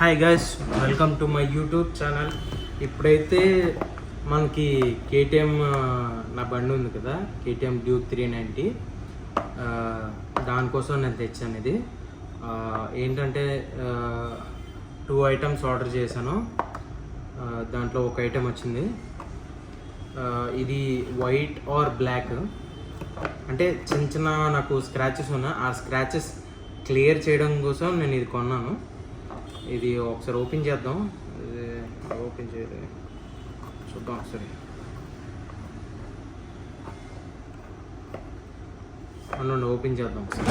Hi guys, welcome to my YouTube channel. ఇప్పుడైతే మనకి KTM నా బండి ఉంది కదా, కేటీఎం డ్యూక్ 390, దానికోసం నేను తెచ్చాను. ఇది ఏంటంటే 2 ఐటమ్స్ ఆర్డర్ చేశాను. దాంట్లో ఒక ఐటెం వచ్చింది. ఇది వైట్ ఆర్ బ్లాక్, అంటే చిన్న చిన్న నాకు స్క్రాచెస్ ఉన్నాయి. ఆ స్క్రాచెస్ క్లియర్ చేయడం కోసం నేను ఇది కొన్నాను. ఇది ఒకసారి ఓపెన్ చేద్దాం. ఓపెన్ చేయలేదు, చూద్దాం ఒకసారి. అన్న ఓపెన్ చేద్దాం ఒకసారి.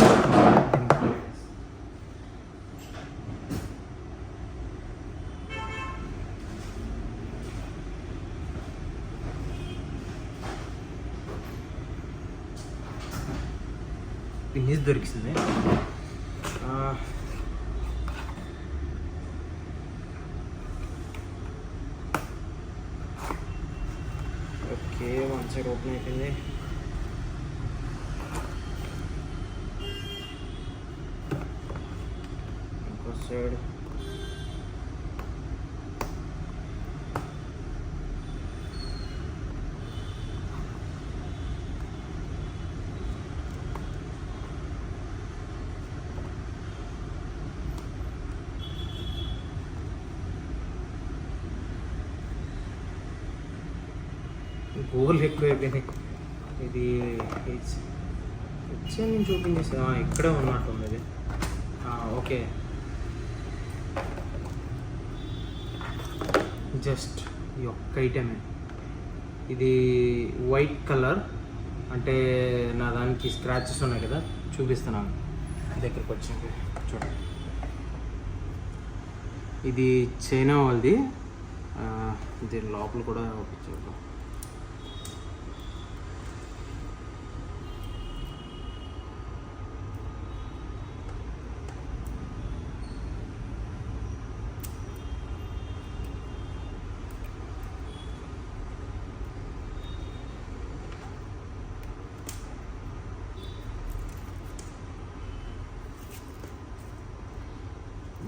పిన్నిస్ దొరికింది. ఓకే, 1 సైడ్ ఓపెన్ అయిపోయింది. ఇంకో సైడ్ గోల్ ఎక్కువైపోయినాయి. ఇది వచ్చే నుంచి ఓపెన్ చేసా, ఇక్కడే ఉన్నట్టుంది ఇది. ఓకే, జస్ట్ ఈ ఒక్క ఐటమే. ఇది వైట్ కలర్, అంటే నా దానికి స్క్రాచెస్ ఉన్నాయి కదా, చూపిస్తున్నాను. దగ్గరికి వచ్చింది చూడండి. ఇది చైనా వాళ్ళది. దీని లోపల కూడా చూద్దాం.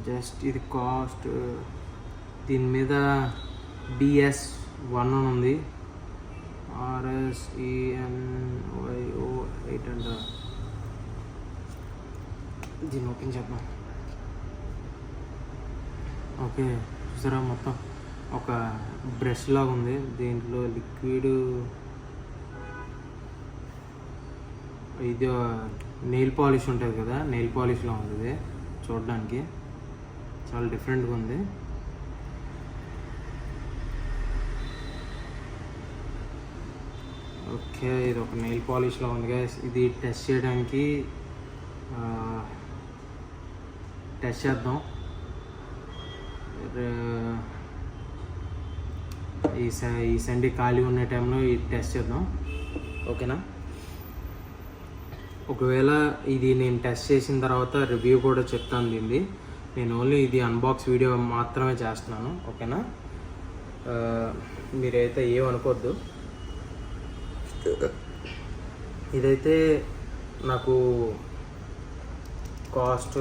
జస్ట్ ఇది కాస్ట్, దీని మీద BS1 అని ఉంది. RSENYO 800. దీన్ని ఓపెన్ చేద్దాం. ఓకే, చూసారా, మొత్తం ఒక బ్రష్ లాగా ఉంది. దీంట్లో లిక్విడ్, ఇది నెయిల్ పాలిష్ ఉంటుంది కదా, నెయిల్ పాలిష్లా ఉంది. ఇది చూడడానికి చాలా డిఫరెంట్గా ఉంది. ఓకే, ఇది ఒక నెయిల్ పాలిష్లా ఉంది గైస్. ఇది టెస్ట్ చేయడానికి టెస్ట్ చేద్దాం. ఈ సండే ఖాళీ ఉన్న టైంలో ఇది టెస్ట్ చేద్దాం. ఓకేనా? ఒకవేళ ఇది నేను టెస్ట్ చేసిన తర్వాత రివ్యూ కూడా చెప్తాను దీన్ని. నేను ఓన్లీ ఇది అన్బాక్స్ వీడియో మాత్రమే చేస్తున్నాను. ఓకేనా? మీరైతే ఏమనుకోవద్దు. ఇదైతే నాకు కాస్ట్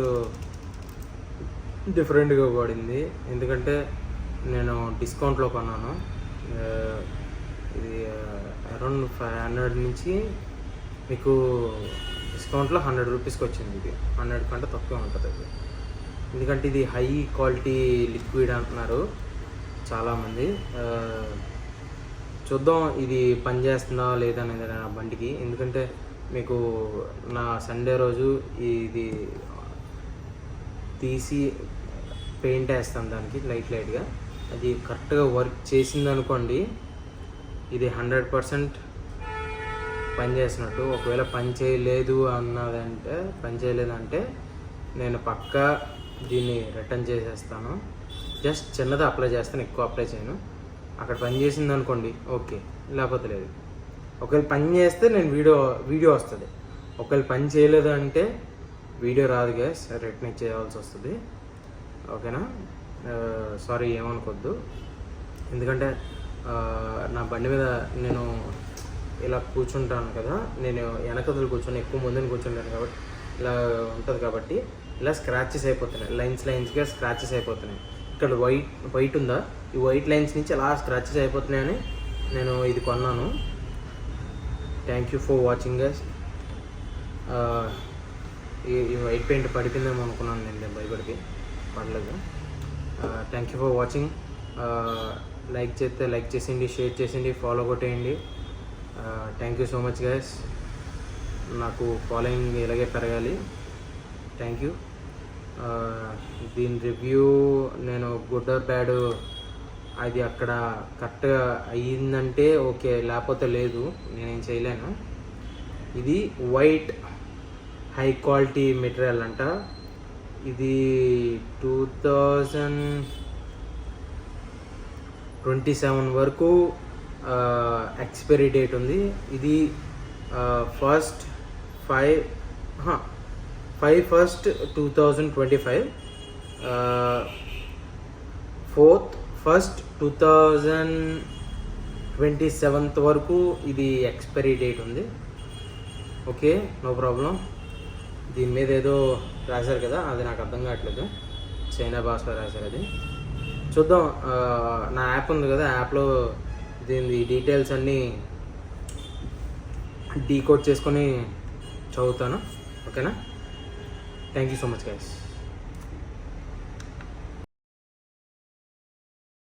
డిఫరెంట్గా పడింది, ఎందుకంటే నేను డిస్కౌంట్లో కొన్నాను. ఇది అరౌండ్ 500 నుంచి మీకు డిస్కౌంట్లో 100 రూపీస్కి వచ్చింది. ఇది 100 కంటే తక్కువ ఉంటుంది ఇది, ఎందుకంటే ఇది హై క్వాలిటీ లిక్విడ్ అంటున్నారు చాలామంది. చూద్దాం ఇది పని చేస్తుందా లేదా అనేది నా బండికి. ఎందుకంటే మీకు నా సండే రోజు ఇది తీసి పెయింట్ వేస్తాను దానికి లైట్గా. అది కరెక్ట్గా వర్క్ చేసింది అనుకోండి, ఇది 100% పని చేసినట్టు. ఒకవేళ పని చేయలేదంటే నేను పక్కా దీన్ని రిటర్న్ చేసేస్తాను. జస్ట్ చిన్నది అప్లై చేస్తాను, ఎక్కువ అప్లై చేయను. అక్కడ పని చేసింది అనుకోండి ఓకే, లేకపోతే లేదు. ఒకవేళ పని చేస్తే నేను వీడియో వస్తుంది. ఒకవేళ పని చేయలేదు అంటే వీడియో రాదు గ్యాస్, రిటర్న్ చేయాల్సి వస్తుంది. ఓకేనా? సారీ, ఏమనుకోద్దు. ఎందుకంటే నా బండి మీద నేను ఇలా కూర్చుంటాను కదా, నేను వెనకదులు కూర్చొని ఎక్కువ ముందుని కూర్చుంటాను కాబట్టి ఇలా ఉంటుంది కాబట్టి ఇలా స్క్రాచెస్ అయిపోతున్నాయి, లైన్స్గా స్క్రాచెస్ అయిపోతున్నాయి. ఇక్కడ వైట్ ఉందా, ఈ వైట్ లైన్స్ నుంచి అలా స్క్రాచెస్ అయిపోతున్నాయని నేను ఇది కొన్నాను. Thank you for watching guys. ఈ వైట్ పెయింట్ పడిపోయిందేమో అనుకున్నాను, నేను భయపడికి పడలేదు. Thank you for watching. Like చేస్తే లైక్ చేసేయండి, షేర్ చేసేయండి, ఫాలో కొట్టేయండి. Thank you so much guys. నాకు ఫాలోయింగ్ ఇలాగే పెరగాలి. Thank you. దీని రివ్యూ నేను గుడ్ ఆర్ బ్యాడ్ అది అక్కడ కరెక్ట్గా అయ్యిందంటే ఓకే, లేకపోతే లేదు, నేనేం చేయలేను. ఇది వైట్ హై క్వాలిటీ మెటీరియల్ అంట. ఇది 2027 వరకు ఎక్స్పైరీ డేట్ ఉంది. ఇది 5/1/2025, 4/1/2027 వరకు ఇది ఎక్స్పైరీ డేట్ ఉంది. Okay, no problem. దీని మీద ఏదో రాశారు కదా, అది నాకు అర్థం కావట్లేదు, చైనా భాషలో రాశారు. అది చూద్దాం. నా యాప్ ఉంది కదా, యాప్లో దీని డీటెయిల్స్ అన్నీ డీకోడ్ చేసుకొని చదువుతాను. ఓకేనా? Thank you so much guys.